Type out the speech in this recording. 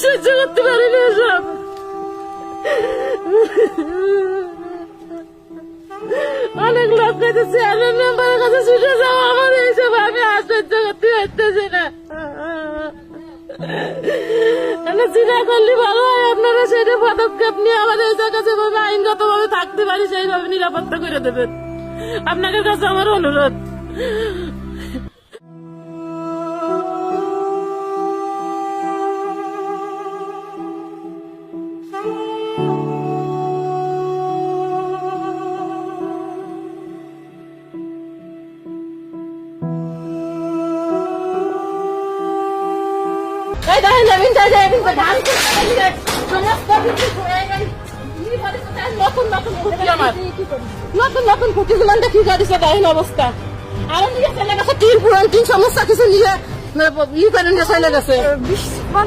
সহ্য করতে পারি না সব। অনেক লোক কাছে চেয়ারম্যান মেম্বারের কাছে ছুটে যাও, আমার এইসব আমি আর সহ্য করতে পারতেছি না। চিন্তা করলে ভালো হয়, আপনারা সেটা পদক্ষেপ নিয়ে আমাদের এই জায়গা যেভাবে আইনগত ভাবে থাকতে পারি সেইভাবে নিরাপত্তা করে দেবেন। আপনাদের কাছে আমার অনুরোধ। নতুন নতুন খুঁটিগুলো কি করেছে দেখেন অবস্থা। আরো নিয়ে চলে গেছে টিন পুরান টিন সমস্যা কিছু নিয়ে ই করে নিয়ে চলে গেছে।